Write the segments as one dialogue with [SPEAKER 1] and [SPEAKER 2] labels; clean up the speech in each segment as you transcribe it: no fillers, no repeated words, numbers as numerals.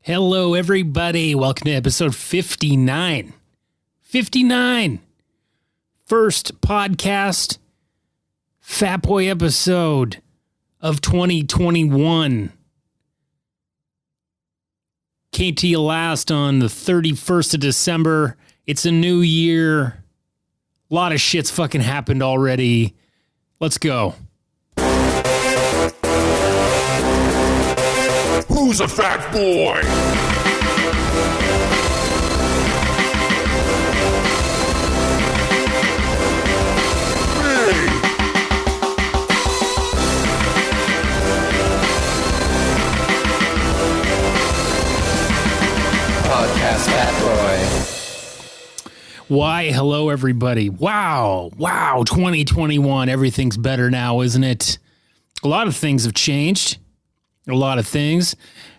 [SPEAKER 1] Hello, everybody. Welcome to episode 59. 59. First podcast Fat Boy episode of 2021. Came to you last on the 31st of December. It's a new year. A lot of shit's fucking happened already. Let's go.
[SPEAKER 2] Who's a fat boy? Me!
[SPEAKER 3] Podcast Fat Boy.
[SPEAKER 1] Why, hello, everybody. Wow, 2021. Everything's better now, isn't it? A lot of things have changed. A lot of things.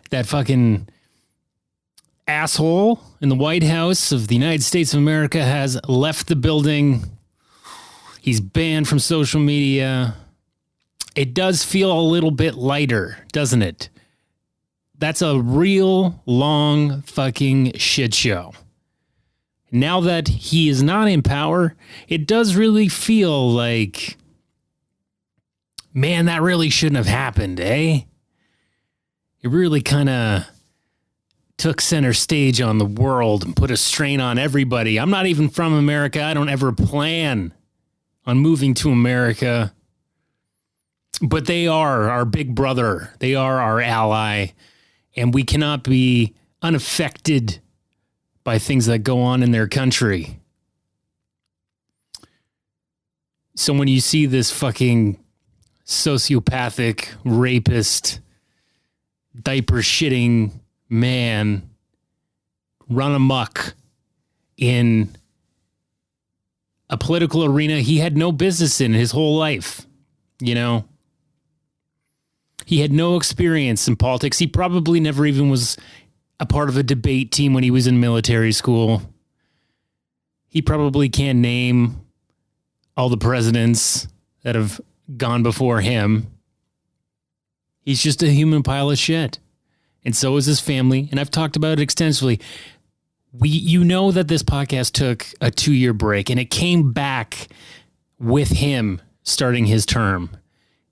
[SPEAKER 1] That fucking asshole in the White House of the United States of America has left the building. He's banned from social media. It does feel a little bit lighter, doesn't it? That's a real long fucking shit show. Now that he is not in power, it does really feel like, man, that really shouldn't have happened, eh? It really kind of took center stage on the world and put a strain on everybody. I'm not even from America. I don't ever plan on moving to America. But they are our big brother. They are our ally. And we cannot be unaffected by things that go on in their country. So when you see this fucking sociopathic rapist, diaper shitting man run amok in a political arena he had no business in his whole life, you know? He had no experience in politics. He probably never even was a part of a debate team when he was in military school. He probably can't name all the presidents that have gone before him. He's just a human pile of shit. And so is his family. And I've talked about it extensively. You know that this podcast took a 2-year break and it came back with him starting his term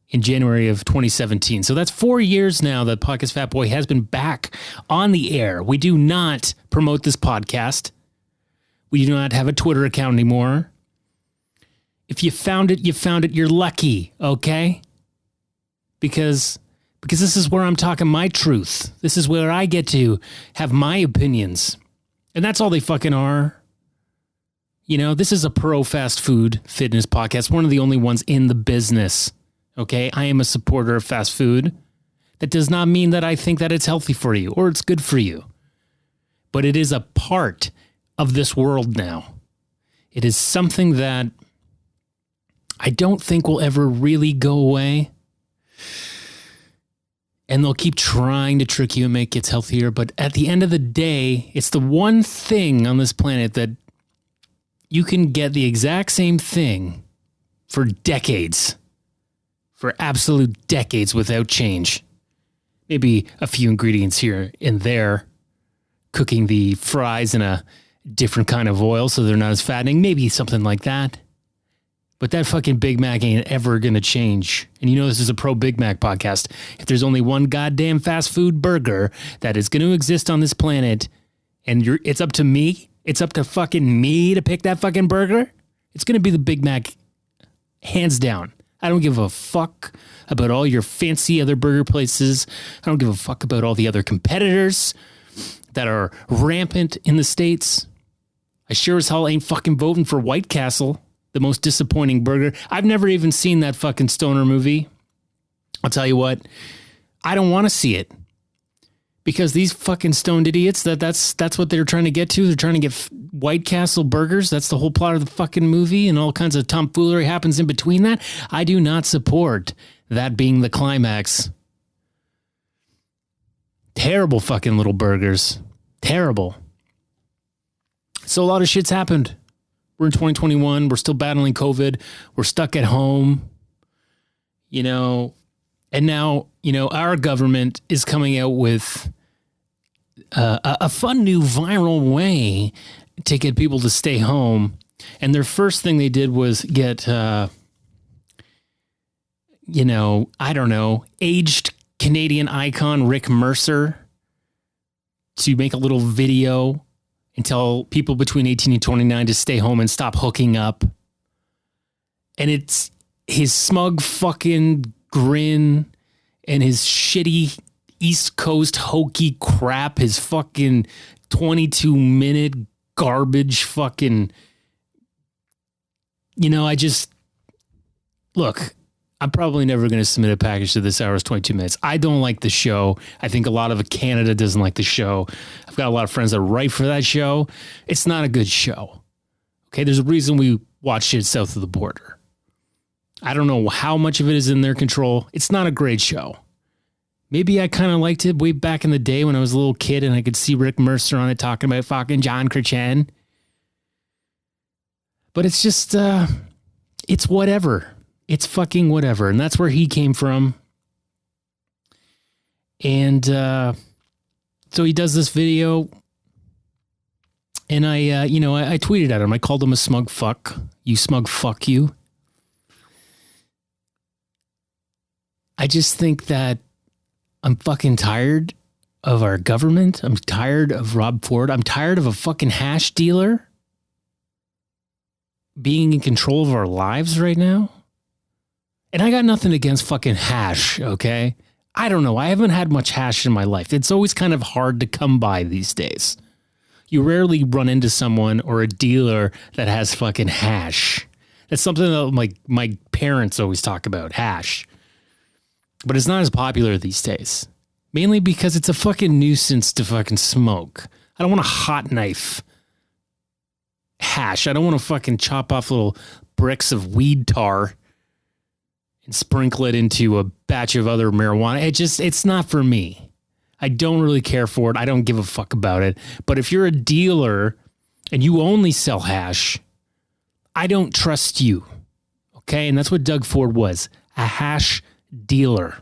[SPEAKER 1] in January of 2017. So that's 4 years now that Podcast Fat Boy has been back on the air. We do not promote this podcast. We do not have a Twitter account anymore. If you found it, you found it. You're lucky, okay? Because this is where I'm talking my truth. This is where I get to have my opinions. And that's all they fucking are. You know, this is a pro fast food fitness podcast. One of the only ones in the business. Okay, I am a supporter of fast food. That does not mean that I think that it's healthy for you or it's good for you. But it is a part of this world now. It is something that I don't think will ever really go away. And they'll keep trying to trick you and make it healthier. But at the end of the day, it's the one thing on this planet that you can get the exact same thing for decades. For absolute decades without change. Maybe a few ingredients here and there. Cooking the fries in a different kind of oil so they're not as fattening. Maybe something like that. But that fucking Big Mac ain't ever going to change. And you know this is a pro Big Mac podcast. If there's only one goddamn fast food burger that is going to exist on this planet, and it's up to me, it's up to fucking me to pick that fucking burger, it's going to be the Big Mac, hands down. I don't give a fuck about all your fancy other burger places. I don't give a fuck about all the other competitors that are rampant in the States. I sure as hell ain't fucking voting for White Castle. The most disappointing burger. I've never even seen that fucking stoner movie. I'll tell you what, I don't want to see it. Because these fucking stoned idiots, that's what they're trying to get to. They're trying to get White Castle burgers. That's the whole plot of the fucking movie, and all kinds of tomfoolery happens in between that. I do not support that being the climax. Terrible fucking little burgers. Terrible. So a lot of shit's happened. We're in 2021. We're still battling COVID. We're stuck at home. You know, and now, you know, our government is coming out with a fun new viral way to get people to stay home. And their first thing they did was get, I don't know, aged Canadian icon Rick Mercer to make a little video and tell people between 18 and 29 to stay home and stop hooking up. And it's his smug fucking grin and his shitty East Coast hokey crap, his fucking 22-minute garbage fucking, look, I'm probably never going to submit a package to This Hour's 22 Minutes. I don't like the show. I think a lot of Canada doesn't like the show. I've got a lot of friends that write for that show. It's not a good show. Okay, there's a reason we watched it south of the border. I don't know how much of it is in their control. It's not a great show. Maybe I kind of liked it way back in the day when I was a little kid and I could see Rick Mercer on it talking about fucking John Chrétien. But it's just, it's whatever. It's fucking whatever. And that's where he came from. And so he does this video. And I tweeted at him. I called him a smug fuck. You smug fuck you. I just think that I'm fucking tired of our government. I'm tired of Rob Ford. I'm tired of a fucking hash dealer being in control of our lives right now. And I got nothing against fucking hash, okay? I don't know. I haven't had much hash in my life. It's always kind of hard to come by these days. You rarely run into someone or a dealer that has fucking hash. That's something that my parents always talk about, hash. But it's not as popular these days. Mainly because it's a fucking nuisance to fucking smoke. I don't want a hot knife hash. I don't want to fucking chop off little bricks of weed tar and sprinkle it into a batch of other marijuana. It's not for me. I don't really care for it. I don't give a fuck about it. But if you're a dealer and you only sell hash, I don't trust you. Okay? And that's what Doug Ford was. A hash dealer.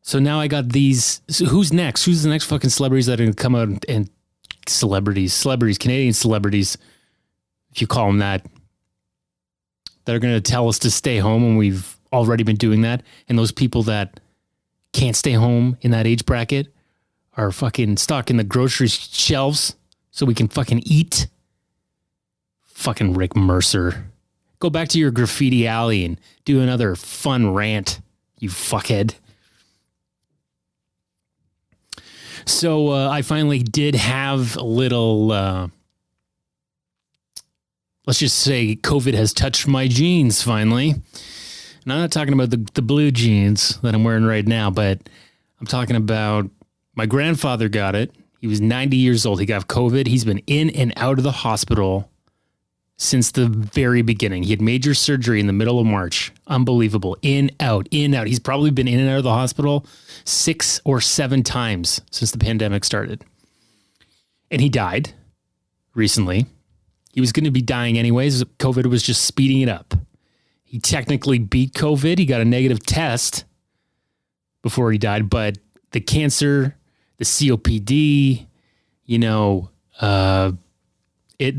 [SPEAKER 1] So now I got these. So who's next? Who's the next fucking celebrities that are going to come out and celebrities, Canadian celebrities, if you call them that are going to tell us to stay home when we've already been doing that. And those people that can't stay home in that age bracket are fucking stuck in the grocery shelves so we can fucking eat. Fucking Rick Mercer. Go back to your graffiti alley and do another fun rant, you fuckhead. So I finally did have a little, let's just say COVID has touched my jeans finally. And I'm not talking about the blue jeans that I'm wearing right now, but I'm talking about my grandfather got it. He was 90 years old. He got COVID. He's been in and out of the hospital since the very beginning. He had major surgery in the middle of March. Unbelievable. In, out. He's probably been in and out of the hospital 6 or 7 times since the pandemic started. And he died recently. He was going to be dying anyways. COVID was just speeding it up. He technically beat COVID. He got a negative test before he died, but the cancer, the COPD,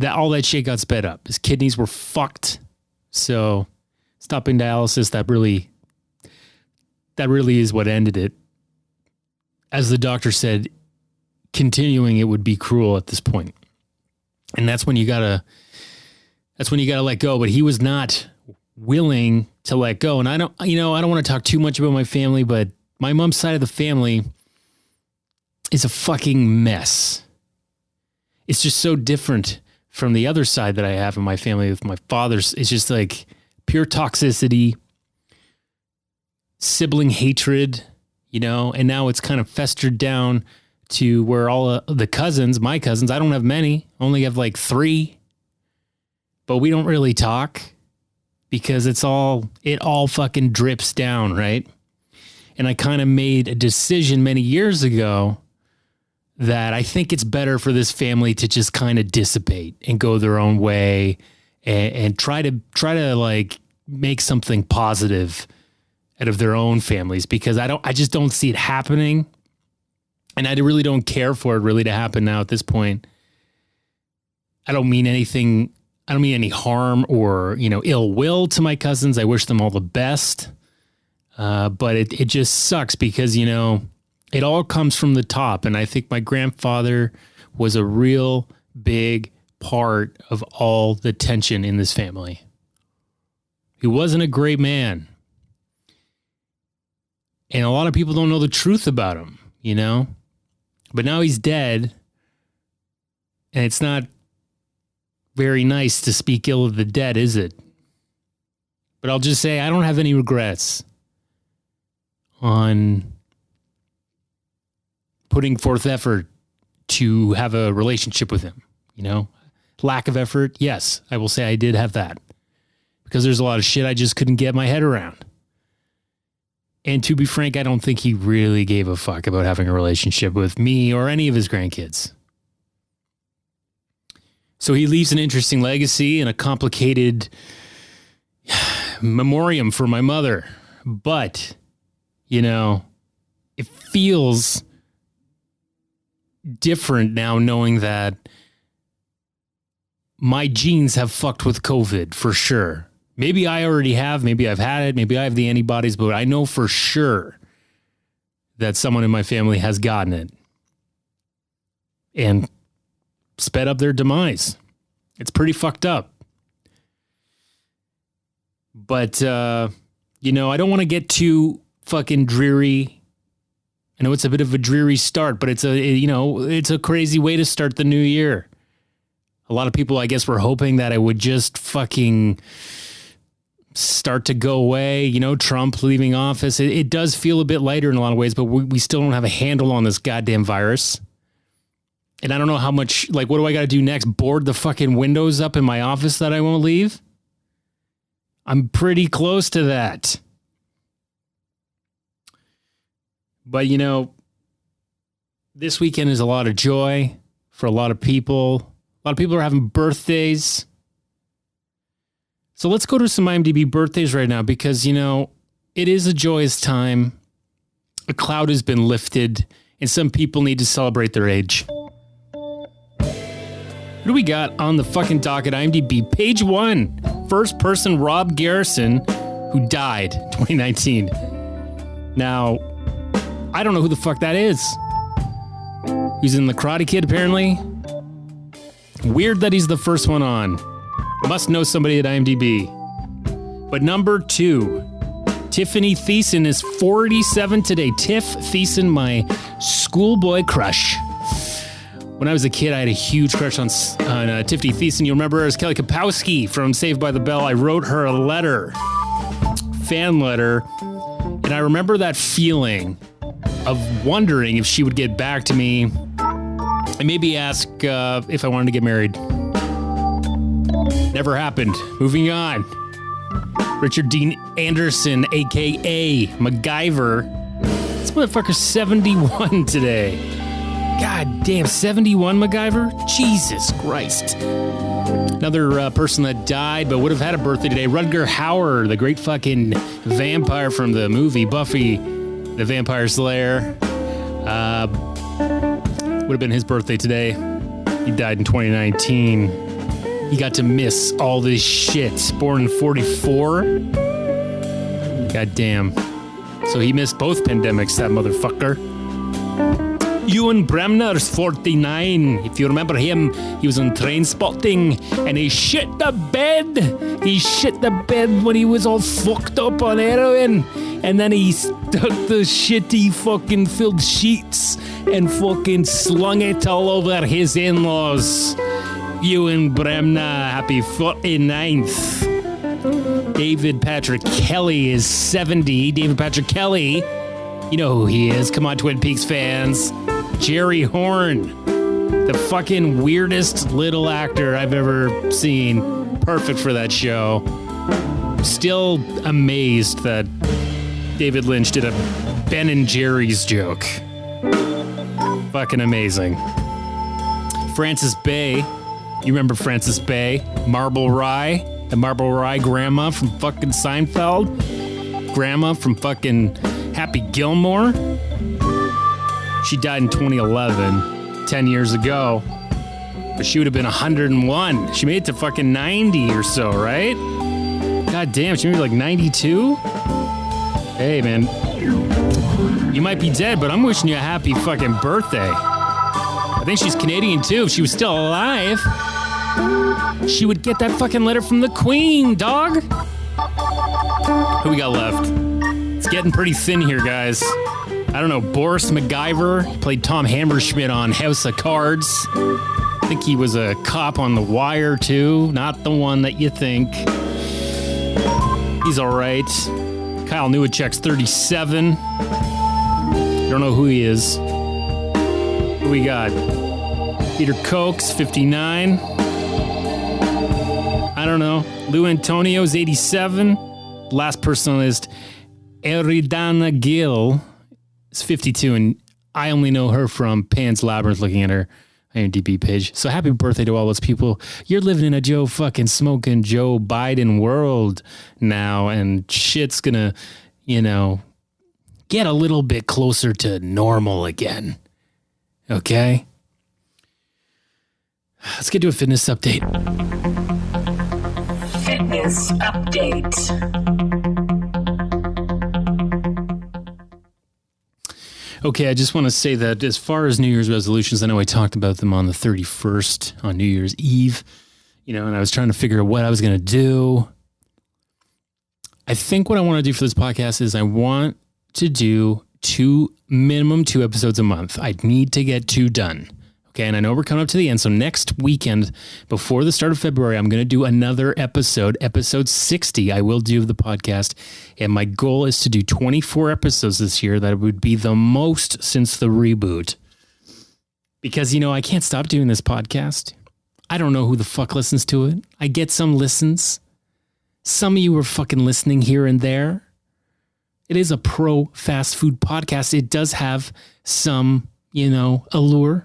[SPEAKER 1] all that shit got sped up. His kidneys were fucked. So stopping dialysis, that really is what ended it. As the doctor said, continuing it would be cruel at this point. And that's when you gotta let go. But he was not willing to let go. And I don't want to talk too much about my family, but my mom's side of the family is a fucking mess. It's just so different from the other side that I have in my family with my father's. It's just like pure toxicity, sibling hatred, and now it's kind of festered down to where all the cousins, my cousins, I don't have many, only have like 3, but we don't really talk because it all fucking drips down, right? And I kind of made a decision many years ago that I think it's better for this family to just kind of dissipate and go their own way and try to like make something positive out of their own families, because I just don't see it happening. And I really don't care for it really to happen now at this point. I don't mean anything. I don't mean any harm or, ill will to my cousins. I wish them all the best. But it just sucks because, it all comes from the top. And I think my grandfather was a real big part of all the tension in this family. He wasn't a great man. And a lot of people don't know the truth about him, But now he's dead. And it's not very nice to speak ill of the dead, is it? But I'll just say I don't have any regrets on putting forth effort to have a relationship with him, Lack of effort, yes, I will say I did have that. Because there's a lot of shit I just couldn't get my head around. And to be frank, I don't think he really gave a fuck about having a relationship with me or any of his grandkids. So he leaves an interesting legacy and a complicated memoriam for my mother. But, it feels different now knowing that my genes have fucked with COVID for sure. Maybe I already have, maybe I've had it, maybe I have the antibodies, but I know for sure that someone in my family has gotten it and sped up their demise. It's pretty fucked up. But, I don't want to get too fucking dreary. I know it's a bit of a dreary start, but it's a crazy way to start the new year. A lot of people, I guess, were hoping that it would just fucking start to go away. Trump leaving office. It does feel a bit lighter in a lot of ways, but we still don't have a handle on this goddamn virus. And I don't know how much, what do I got to do next? Board the fucking windows up in my office that I won't leave? I'm pretty close to that. But, this weekend is a lot of joy for a lot of people. A lot of people are having birthdays. So let's go to some IMDb birthdays right now because, it is a joyous time. A cloud has been lifted and some people need to celebrate their age. What do we got on the fucking docket? IMDb, page 1. First person, Rob Garrison, who died in 2019. Now, I don't know who the fuck that is. He's in The Karate Kid, apparently. Weird that he's the first one on. Must know somebody at IMDb. But number 2, Tiffany Thiessen is 47 today. Tiff Thiessen, my schoolboy crush. When I was a kid, I had a huge crush on Tiffany Thiessen. You remember her as Kelly Kapowski from Saved by the Bell. I wrote her a letter, fan letter, and I remember that feeling of wondering if she would get back to me and maybe ask if I wanted to get married. Never happened. Moving on. Richard Dean Anderson, a.k.a. MacGyver. This motherfucker's 71 today. God damn, 71 MacGyver? Jesus Christ. Another person that died but would have had a birthday today, Rutger Hauer, the great fucking vampire from the movie Buffy the Vampire Slayer. Would have been his birthday today. He died in 2019. He got to miss all this shit. Born in 44. God damn. So he missed both pandemics, that motherfucker. Ewan Bremner's 49. If you remember him, he was on Trainspotting and he shit the bed. He shit the bed when he was all fucked up on heroin. And then he stuck the shitty fucking filled sheets and fucking slung it all over his in-laws. Ewan Bremner, happy 49th. David Patrick Kelly is 70. David Patrick Kelly, you know who he is. Come on, Twin Peaks fans. Jerry Horn, the fucking weirdest little actor I've ever seen. Perfect for that show. Still amazed that David Lynch did a Ben and Jerry's joke. Fucking amazing. Frances Bay. You remember Frances Bay? Marble Rye. The Marble Rye grandma from fucking Seinfeld. Grandma from fucking Happy Gilmore. She died in 2011, 10 years ago. But she would have been 101. She made it to fucking 90 or so, right? God damn, she made like 92? Hey, man. You might be dead, but I'm wishing you a happy fucking birthday. I think she's Canadian too. If she was still alive, she would get that fucking letter from the Queen, dog. Who we got left? It's getting pretty thin here, guys. I don't know. Boris MacGyver played Tom Hammerschmidt on House of Cards. I think he was a cop on The Wire too. Not the one that you think. He's all right. Kyle Newacek's 37. Don't know who he is. Who we got? Peter Koch's 59. I don't know. Lou Antonio's 87. Last person on the list, Eridana Gill, is 52, and I only know her from Pan's Labyrinth, looking at her IMDb page. So happy birthday to all those people. You're living in a Joe fucking smoking Joe Biden world now, and shit's gonna, get a little bit closer to normal again. Okay? Let's get to a fitness update.
[SPEAKER 4] Fitness update.
[SPEAKER 1] Okay, I just want to say that as far as New Year's resolutions, I know I talked about them on the 31st, on New Year's Eve, and I was trying to figure out what I was going to do. I think what I want to do for this podcast is I want to do minimum two episodes a month. I need to get 2 done. Okay, and I know we're coming up to the end, so next weekend, before the start of February, I'm going to do another episode 60 I will do of the podcast, and my goal is to do 24 episodes this year. That would be the most since the reboot. Because, I can't stop doing this podcast. I don't know who the fuck listens to it. I get some listens. Some of you are fucking listening here and there. It is a pro fast food podcast. It does have some, allure.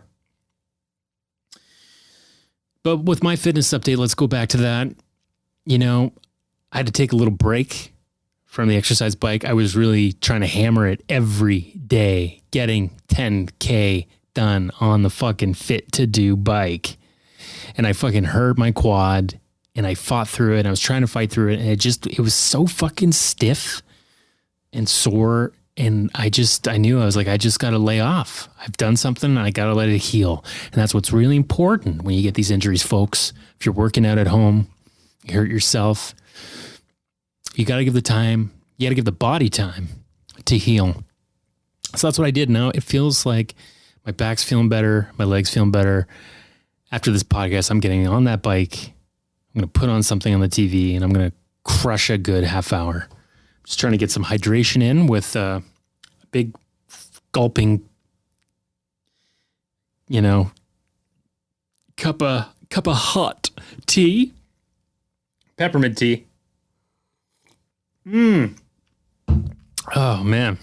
[SPEAKER 1] But with my fitness update, let's go back to that. I had to take a little break from the exercise bike. I was really trying to hammer it every day, getting 10K done on the fucking Fit to Do bike. And I fucking hurt my quad, and I fought through it. And I was trying to fight through it, and it was so fucking stiff and sore. And I knew, I was like, I just got to lay off. I've done something and I got to let it heal. And that's what's really important when you get these injuries, folks. If you're working out at home, you hurt yourself, you got to give the time, you got to give the body time to heal. So that's what I did. Now it feels like my back's feeling better. My legs feeling better. After this podcast, I'm getting on that bike. I'm going to put on something on the TV and I'm going to crush a good half hour. Just trying to get some hydration in with a big gulping, cup of hot tea, peppermint tea. Oh man.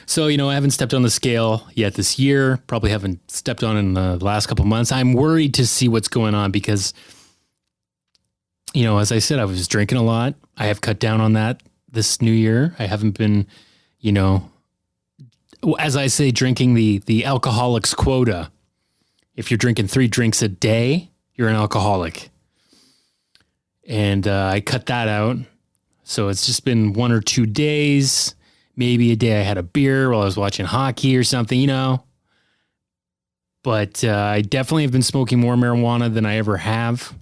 [SPEAKER 1] So, I haven't stepped on the scale yet this year. Probably haven't stepped on in the last couple of months. I'm worried to see what's going on because, as I said, I was drinking a lot. I have cut down on that this new year. I haven't been, as I say, drinking the alcoholics quota. If you're drinking 3 drinks a day, you're an alcoholic. And I cut that out. So it's just been 1 or 2 days. Maybe a day I had a beer while I was watching hockey or something, But I definitely have been smoking more marijuana than I ever have,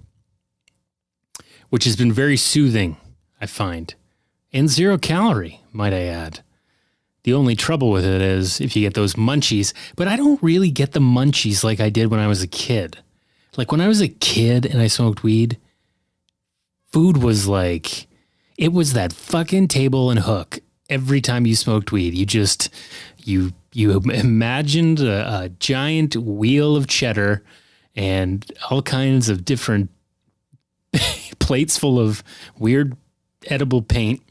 [SPEAKER 1] which has been very soothing, I find. And 0 calorie, might I add. The only trouble with it is if you get those munchies, but I don't really get the munchies like I did when I was a kid. Like when I was a kid and I smoked weed, food was like, it was that fucking table and hook. Every time you smoked weed, you imagined a giant wheel of cheddar and all kinds of different plates full of weird edible paint.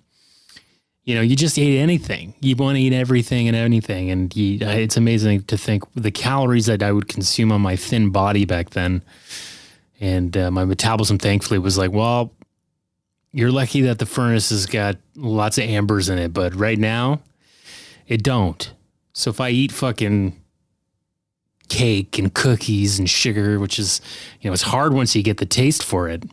[SPEAKER 1] You just ate anything. You want to eat everything and anything. And it's amazing to think the calories that I would consume on my thin body back then. And my metabolism, thankfully, was like, well, you're lucky that the furnace has got lots of ambers in it. But right now, it don't. So if I eat fucking cake and cookies and sugar, which is, it's hard once you get the taste for it.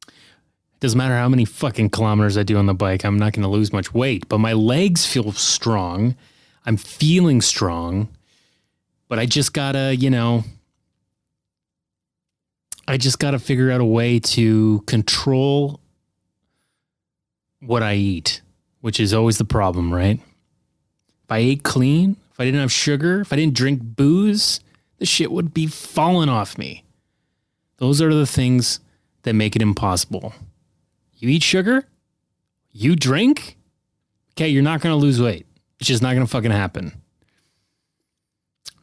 [SPEAKER 1] It doesn't matter how many fucking kilometers I do on the bike, I'm not going to lose much weight. But my legs feel strong. I'm feeling strong. But I just gotta, figure out a way to control what I eat, which is always the problem, right? If I ate clean, if I didn't have sugar, if I didn't drink booze, the shit would be falling off me. Those are the things that make it impossible. You eat sugar, you drink, okay, you're not going to lose weight. It's just not going to fucking happen.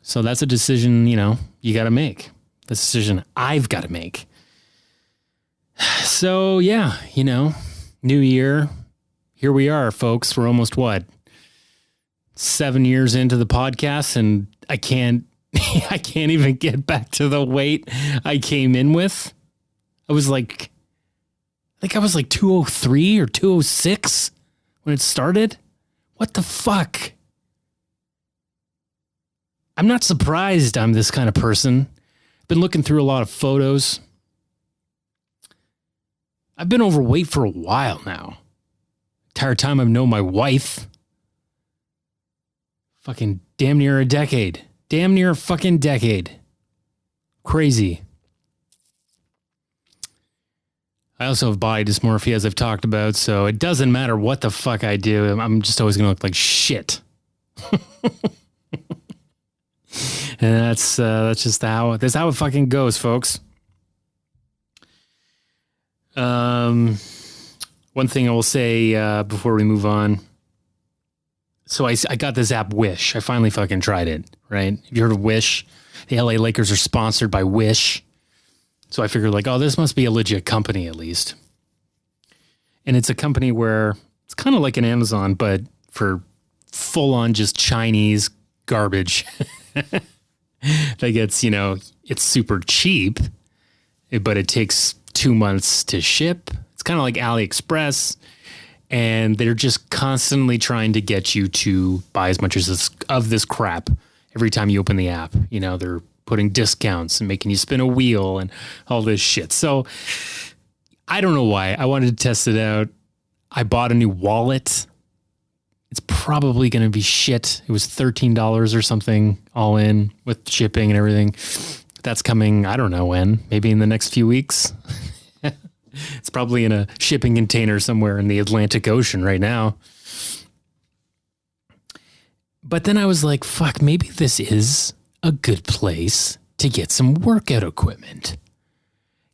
[SPEAKER 1] So that's a decision, you got to make. That's a decision I've got to make. So yeah, new year. Here we are, folks. We're almost 7 years into the podcast, and I can't even get back to the weight I came in with. I was like 203 or 206 when it started. What the fuck? I'm not surprised I'm this kind of person. I've been looking through a lot of photos. I've been overweight for a while now. Entire time I've known my wife. Fucking damn near a decade. Damn near a fucking decade. Crazy. I also have body dysmorphia, as I've talked about, so it doesn't matter what the fuck I do. I'm just always going to look like shit. And that's just how it fucking goes, folks. One thing I will say before we move on. So I got this app, Wish. I finally fucking tried it, right? Have you heard of Wish? The LA Lakers are sponsored by Wish. So I figured this must be a legit company at least. And it's a company where it's kind of like an Amazon, but for full on just Chinese garbage. That gets, it's super cheap, but it takes 2 months to ship. It's kind of like AliExpress. And they're just constantly trying to get you to buy as much of this crap every time you open the app. They're putting discounts and making you spin a wheel and all this shit. So I don't know why. I wanted to test it out. I bought a new wallet. It's probably going to be shit. It was $13 or something all in with shipping and everything. That's coming, I don't know when, maybe in the next few weeks. It's probably in a shipping container somewhere in the Atlantic Ocean right now. But then I was like, fuck, maybe this is a good place to get some workout equipment.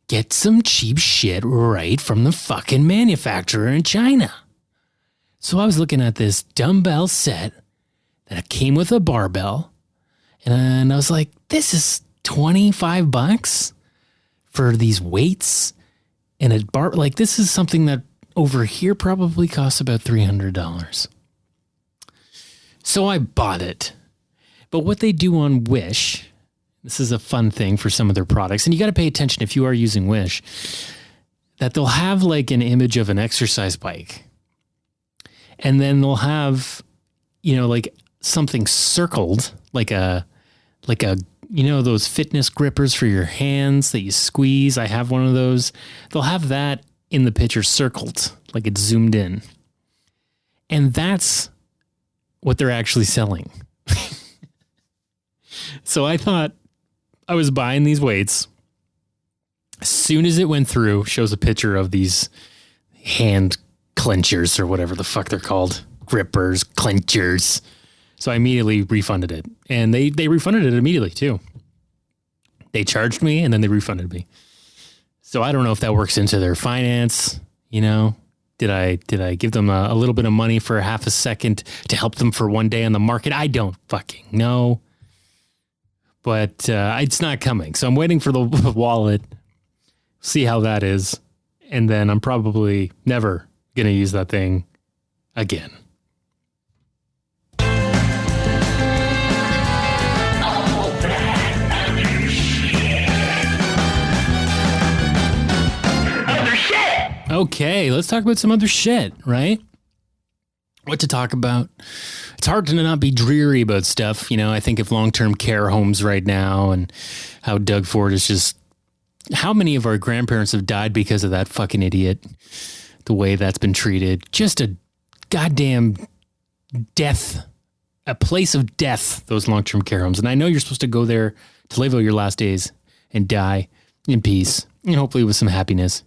[SPEAKER 1] Get some cheap shit right from the fucking manufacturer in China. So I was looking at this dumbbell set that came with a barbell. And I was like, this is $25 for these weights. And a bar, this is something that over here probably costs about $300. So I bought it. But what they do on Wish, this is a fun thing for some of their products, and you got to pay attention if you are using Wish, that they'll have an image of an exercise bike. And then they'll have, something circled, like those fitness grippers for your hands that you squeeze. I have one of those. They'll have that in the picture circled, like it's zoomed in. And that's what they're actually selling. So I thought I was buying these weights. As soon as it went through, shows a picture of these hand clenchers or whatever the fuck they're called. Grippers, clenchers. So I immediately refunded it. And they refunded it immediately too. They charged me and then they refunded me. So I don't know if that works into their finance, Did I give them a little bit of money for half a second to help them for one day on the market? I don't fucking know. But it's not coming. So I'm waiting for the wallet, see how that is. And then I'm probably never going to use that thing again. Okay, let's talk about some other shit, right? what to talk about. It's hard to not be dreary about stuff. I think of long-term care homes right now and how Doug Ford is just, how many of our grandparents have died because of that fucking idiot, the way that's been treated. Just a goddamn death, a place of death, those long-term care homes. And I know you're supposed to go there to live out your last days and die in peace and hopefully with some happiness.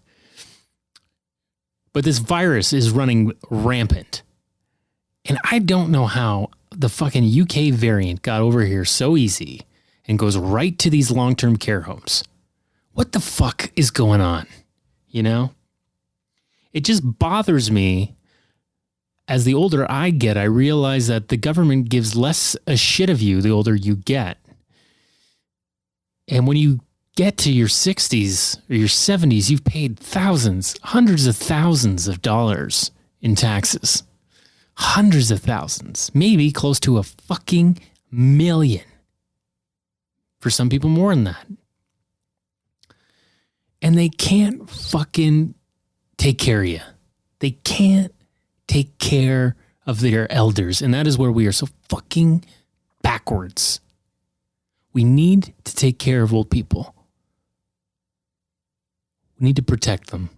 [SPEAKER 1] But this virus is running rampant. And I don't know how the fucking UK variant got over here so easy and goes right to these long-term care homes. What the fuck is going on? It just bothers me. As the older I get, I realize that the government gives less a shit of you the older you get. And when you get to your 60s or your 70s, you've paid thousands, hundreds of thousands of dollars in taxes. Hundreds of thousands, maybe close to a fucking million. For some people, more than that. And they can't fucking take care of you. They can't take care of their elders. And that is where we are so fucking backwards. We need to take care of old people. We need to protect them,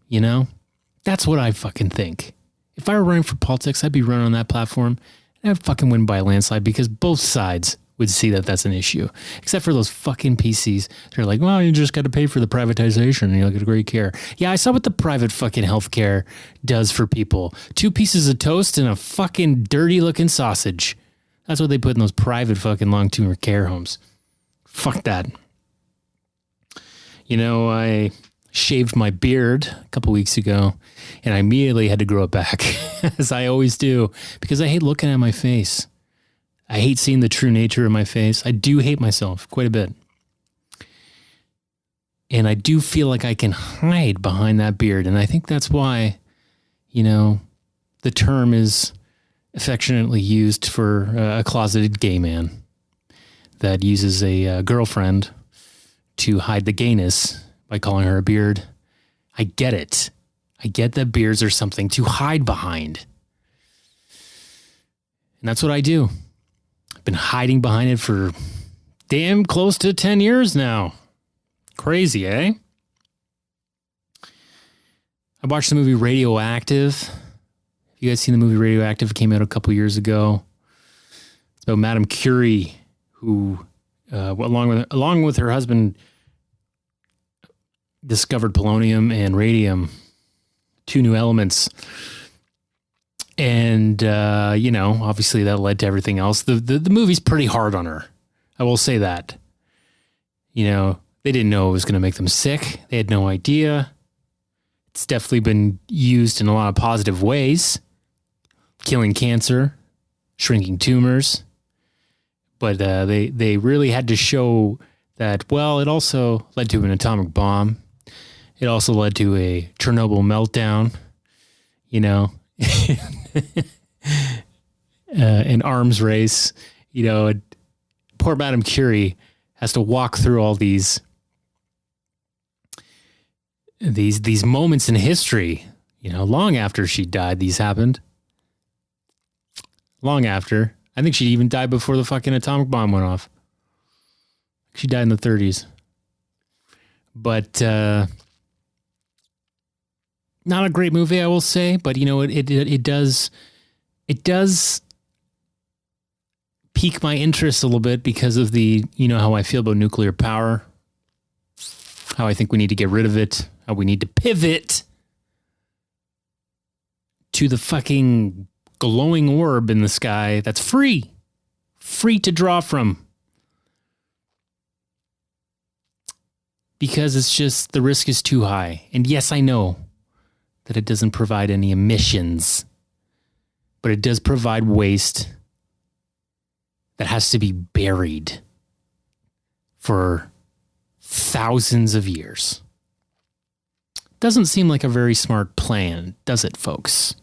[SPEAKER 1] That's what I fucking think. If I were running for politics, I'd be running on that platform and I'd fucking win by a landslide because both sides would see that that's an issue. Except for those fucking PCs. They're like, well, you just got to pay for the privatization and you'll get great care. Yeah, I saw what the private fucking healthcare does for people. 2 pieces of toast and a fucking dirty looking sausage. That's what they put in those private fucking long-term care homes. Fuck that. I shaved my beard a couple weeks ago and I immediately had to grow it back, as I always do, because I hate looking at my face. I hate seeing the true nature of my face. I do hate myself quite a bit. And I do feel like I can hide behind that beard. And I think that's why, the term is affectionately used for a closeted gay man that uses a girlfriend to hide the gayness by calling her a beard. I get it. I get that beards are something to hide behind. And that's what I do. I've been hiding behind it for damn close to 10 years now. Crazy, eh? I watched the movie Radioactive. Have you guys seen the movie Radioactive? It came out a couple years ago. It's about Madame Curie, who, along with her husband, discovered polonium and radium, 2 new elements. And, obviously that led to everything else. The movie's pretty hard on her. I will say that. They didn't know it was going to make them sick. They had no idea. It's definitely been used in a lot of positive ways. Killing cancer, shrinking tumors. But they really had to show that, well, it also led to an atomic bomb. It also led to a Chernobyl meltdown, an arms race. Poor Madame Curie has to walk through all these moments in history. Long after she died, these happened. Long after. I think she even died before the fucking atomic bomb went off. She died in the 30s. But not a great movie, I will say. But it does pique my interest a little bit because of the how I feel about nuclear power, how I think we need to get rid of it, how we need to pivot to the fucking glowing orb in the sky that's free to draw from. Because it's just, the risk is too high. And yes, I know that it doesn't provide any emissions, but it does provide waste that has to be buried for thousands of years. Doesn't seem like a very smart plan, does it, folks?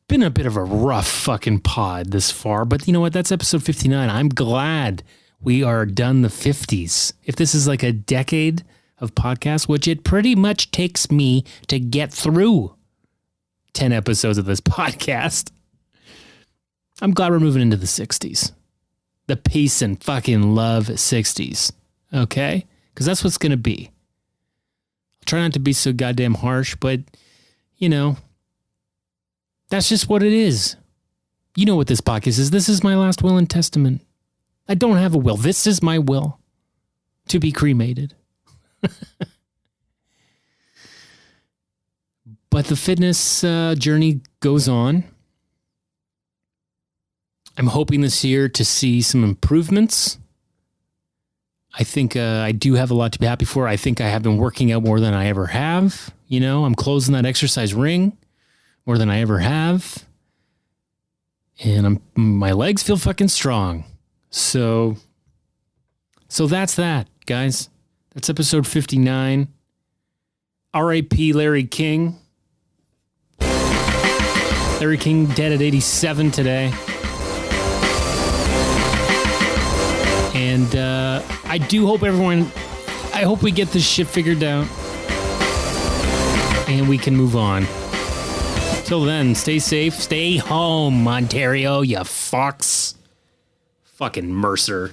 [SPEAKER 1] Been a bit of a rough fucking pod this far, but you know what? That's episode 59. I'm glad we are done the 50s. If this is like a decade of podcasts, which it pretty much takes me to get through 10 episodes of this podcast, I'm glad we're moving into the 60s. The peace and fucking love 60s. Okay? Because that's what's going to be. I'll try not to be so goddamn harsh, but, you know, that's just what it is. You know what this podcast is. This is my last will and testament. I don't have a will. This is my will to be cremated. But the fitness journey goes on. I'm hoping this year to see some improvements. I think I do have a lot to be happy for. I think I have been working out more than I ever have. You know, I'm closing that exercise ring more than I ever have. And my legs feel fucking strong. So that's that, guys. That's episode 59. R.I.P. Larry King. Larry King dead at 87 today. And I do hope I hope we get this shit figured out. And we can move on. Till then, stay safe. Stay home, Ontario, you fucks. Fucking Mercer.